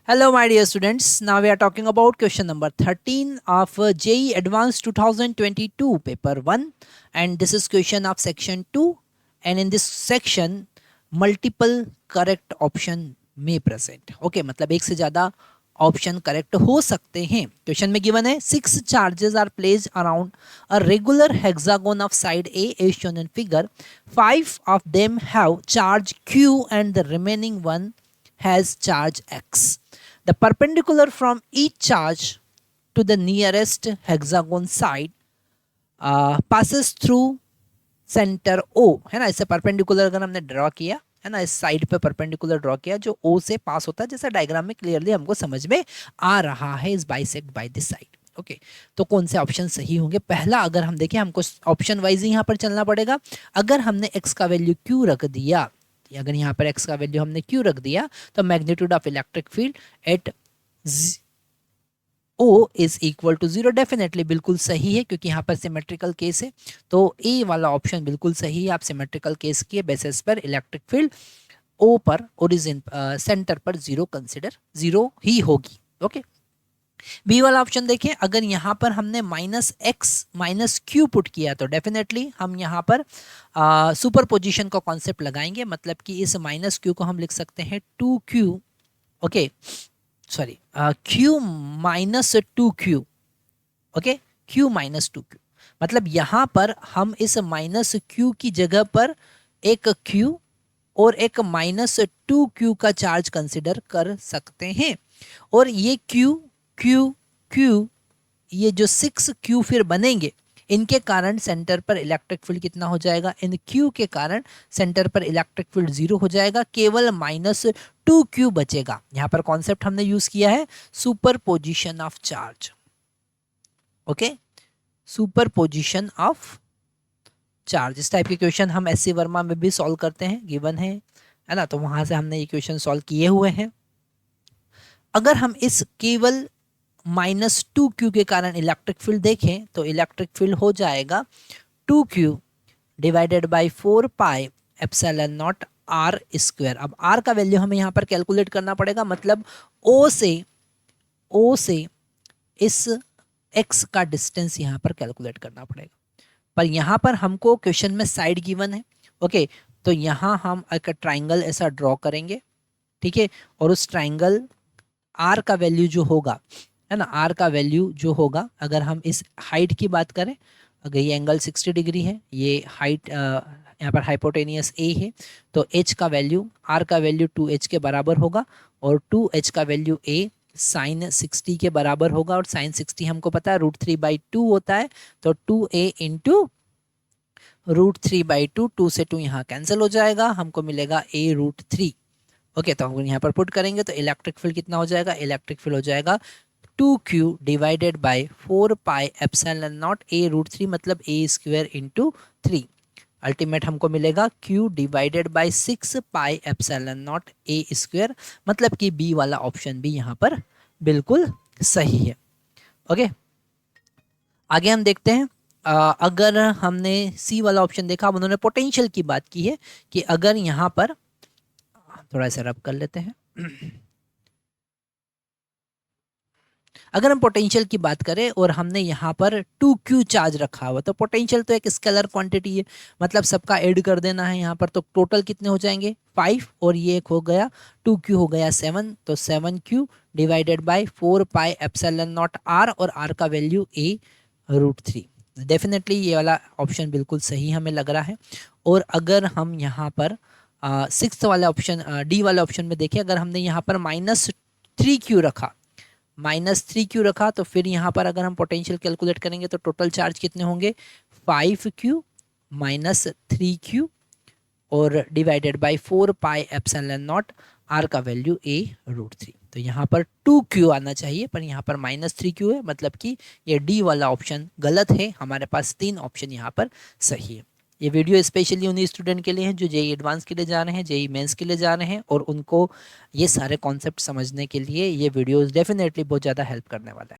Hello, my dear students. Now we are talking about question number 13 of JEE Advanced 2022 paper 1, and this is question of section 2, and in this section multiple correct option may present. Okay, मतलब एक से ज़्यादा option correct हो सकते हैं. Question में given है 6 charges are placed around a regular hexagon of side A as shown in figure. 5 of them have charge Q and the remaining one has charge X. The perpendicular from each charge to the nearest hexagon side passes through centre O, है ना. इससे perpendicular अगर हमने draw किया है ना, इस side पे परपेंडिकुलर ड्रॉ किया जो O से पास होता है, जैसा डायग्राम में क्लियरली हमको समझ में आ रहा है, is bisect by this side. Okay, तो कौन से ऑप्शन सही होंगे? पहला अगर हम देखें, हमको ऑप्शन वाइज ही यहाँ पर चलना पड़ेगा. अगर हमने x का वैल्यू q रख दिया, अगर यहाँ पर x का वैल्यू हमने q रख दिया, तो magnitude of electric field at O is equal to 0. Definitely बिल्कुल सही है, क्योंकि यहाँ पर सिमेट्रिकल केस है, तो ए वाला ऑप्शन बिल्कुल सही है. आप सिमेट्रिकल केस के बेसिस पर इलेक्ट्रिक फील्ड O पर ओरिजिन सेंटर पर 0 कंसिडर 0 ही होगी. ओके, बी वाला ऑप्शन देखें. अगर यहाँ पर हमने -x - q पुट किया, तो डेफिनेटली हम यहाँ पर सुपर पोजिशन का कॉन्सेप्ट लगाएंगे. मतलब कि इस -q को हम लिख सकते हैं 2q. Okay, sorry, q - 2q. Okay, q - 2q. मतलब यहाँ पर हम इस -q की जगह पर एक q और एक -2q का चार्ज कंसिडर कर सकते हैं. और ये q ये जो 6q फिर बनेंगे, इनके कारण सेंटर पर इलेक्ट्रिक फील्ड कितना हो जाएगा? इन q के कारण सेंटर पर इलेक्ट्रिक फील्ड 0 हो जाएगा, केवल -2q बचेगा. यहाँ पर कॉन्सेप्ट हमने यूज किया है super position of charge. Okay, super position of charge. इस टाइप के क्वेश्चन हम एससी वर्मा में भी सॉल्व करते हैं, गिवन है ना, तो वहां से हमने ये क्वेश्चन सॉल्व किए हुए हैं. अगर हम इस केवल -2q के कारण इलेक्ट्रिक फील्ड देखें, तो इलेक्ट्रिक फील्ड हो जाएगा 2q divided by 4 pi epsilon not r square. अब r का वैल्यू हमें यहाँ पर कैलकुलेट करना पड़ेगा. मतलब O से इस x का डिस्टेंस यहाँ पर कैलकुलेट करना पड़ेगा. पर यहाँ पर हमको क्वेश्चन में साइड गिवन है. ओके, तो यहाँ हम एक ट्राइंगल ऐसा ड्रॉ करेंगे, ठीक है. और उस ट्राइंगल r का वैल्यू जो होगा, है ना, r का वैल्यू जो होगा, अगर हम इस हाइट की बात करें, अगर ये एंगल 60 डिग्री है, ये हाइट यहाँ पर हाइपोटेनियस a है, तो h का वैल्यू, r का वैल्यू 2h के बराबर होगा, और 2h का वैल्यू a साइन 60 के बराबर होगा. और साइन 60 हमको पता है √3/2 होता है, तो 2a इंटू √3/2, 2 से 2 यहाँ कैंसिल हो जाएगा, हमको मिलेगा a√3. ओके, तो हम यहाँ पर पुट करेंगे तो इलेक्ट्रिक फील्ड कितना हो जाएगा? इलेक्ट्रिक फील्ड हो जाएगा 2q divided by 4 pi epsilon not a√3, मतलब a स्क्वायर इंटू 3. अल्टीमेट हमको मिलेगा q divided by 6 pi epsilon not a square. मतलब कि बी वाला ऑप्शन भी यहाँ पर बिल्कुल सही है. ओके, आगे हम देखते हैं. अगर हमने सी वाला ऑप्शन देखा, अब उन्होंने पोटेंशियल की बात की है कि अगर यहाँ पर थोड़ा सा रब कर लेते हैं. अगर हम पोटेंशियल की बात करें और हमने यहाँ पर 2q चार्ज रखा हुआ, तो पोटेंशियल तो एक स्केलर क्वांटिटी है, मतलब सबका ऐड कर देना है यहाँ पर. तो टोटल कितने हो जाएंगे? 5, और ये एक हो गया 2q हो गया 7, तो 7q divided by 4 pi epsilon not r, और r का वैल्यू a√3. डेफिनेटली ये वाला ऑप्शन बिल्कुल सही हमें लग रहा है. और अगर हम यहाँ पर 6th वाले ऑप्शन, डी वाले ऑप्शन में देखें, अगर हमने यहाँ पर -3q रखा, तो फिर यहाँ पर अगर हम पोटेंशियल कैलकुलेट करेंगे, तो टोटल चार्ज कितने होंगे? 5q - 3q और divided by 4 pi epsilon not, r का वैल्यू a√3. तो यहाँ पर 2q आना चाहिए, पर यहाँ पर -3q है, मतलब कि ये डी वाला ऑप्शन गलत है. हमारे पास 3 ऑप्शन यहाँ पर सही है. ये वीडियो स्पेशली उन्हीं स्टूडेंट के लिए हैं जो जेई एडवांस के लिए जा रहे हैं, जेई मेंस के लिए जा रहे हैं, और उनको ये सारे कॉन्सेप्ट समझने के लिए ये वीडियोस डेफिनेटली बहुत ज़्यादा हेल्प करने वाला है.